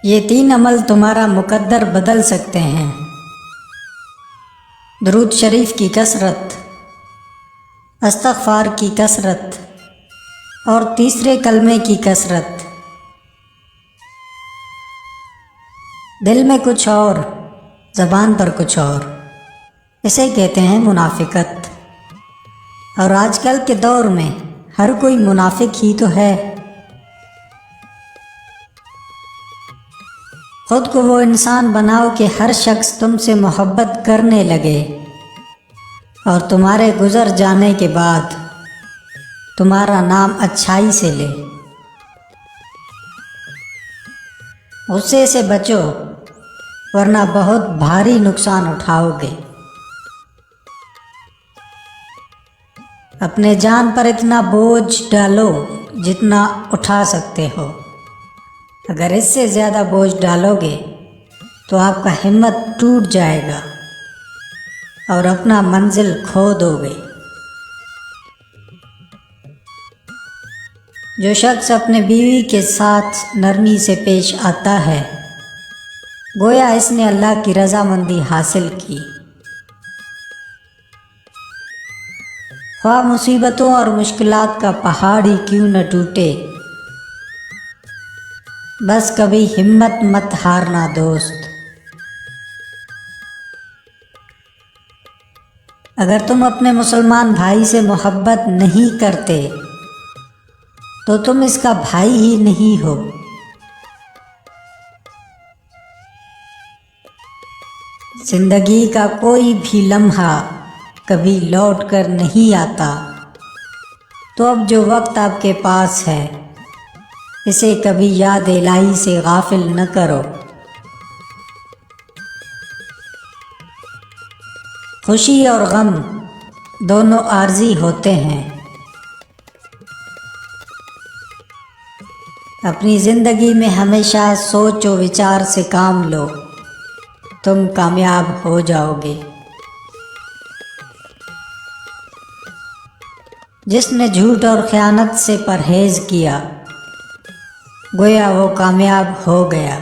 یہ 3 عمل تمہارا مقدر بدل سکتے ہیں: درود شریف کی کثرت، استغفار کی کثرت اور تیسرے کلمے کی کثرت۔ دل میں کچھ اور، زبان پر کچھ اور، اسے کہتے ہیں منافقت۔ اور آج کل کے دور میں ہر کوئی منافق ہی تو ہے۔ خود کو وہ انسان بناؤ کہ ہر شخص تم سے محبت کرنے لگے اور تمہارے گزر جانے کے بعد تمہارا نام اچھائی سے لے۔ غصے سے بچو ورنہ بہت بھاری نقصان اٹھاؤ گے۔ اپنے جان پر اتنا بوجھ ڈالو جتنا اٹھا سکتے ہو۔ اگر اس سے زیادہ بوجھ ڈالو گے تو آپ کا ہمت ٹوٹ جائے گا اور اپنا منزل کھو دو گے۔ جو شخص اپنے بیوی کے ساتھ نرمی سے پیش آتا ہے گویا اس نے اللہ کی رضامندی حاصل کی۔ خواہ مصیبتوں اور مشکلات کا پہاڑ ہی کیوں نہ ٹوٹے، بس کبھی ہمت مت ہارنا دوست۔ اگر تم اپنے مسلمان بھائی سے محبت نہیں کرتے تو تم اس کا بھائی ہی نہیں ہو۔ زندگی کا کوئی بھی لمحہ کبھی لوٹ کر نہیں آتا، تو اب جو وقت آپ کے پاس ہے اسے کبھی یاد الہی سے غافل نہ کرو۔ خوشی اور غم دونوں عارضی ہوتے ہیں۔ اپنی زندگی میں ہمیشہ سوچ و وچار سے کام لو، تم کامیاب ہو جاؤ گے۔ جس نے جھوٹ اور خیانت سے پرہیز کیا گویا وہ کامیاب ہو گیا۔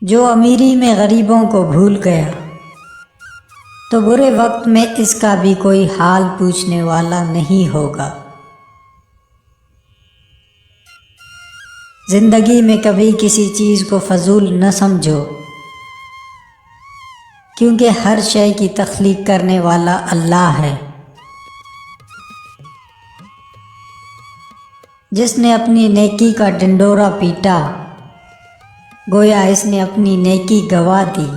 جو امیری میں غریبوں کو بھول گیا تو برے وقت میں اس کا بھی کوئی حال پوچھنے والا نہیں ہوگا۔ زندگی میں کبھی کسی چیز کو فضول نہ سمجھو، کیونکہ ہر شے کی تخلیق کرنے والا اللہ ہے۔ جس نے اپنی نیکی کا ڈنڈورا پیٹا گویا اس نے اپنی نیکی گوا دی۔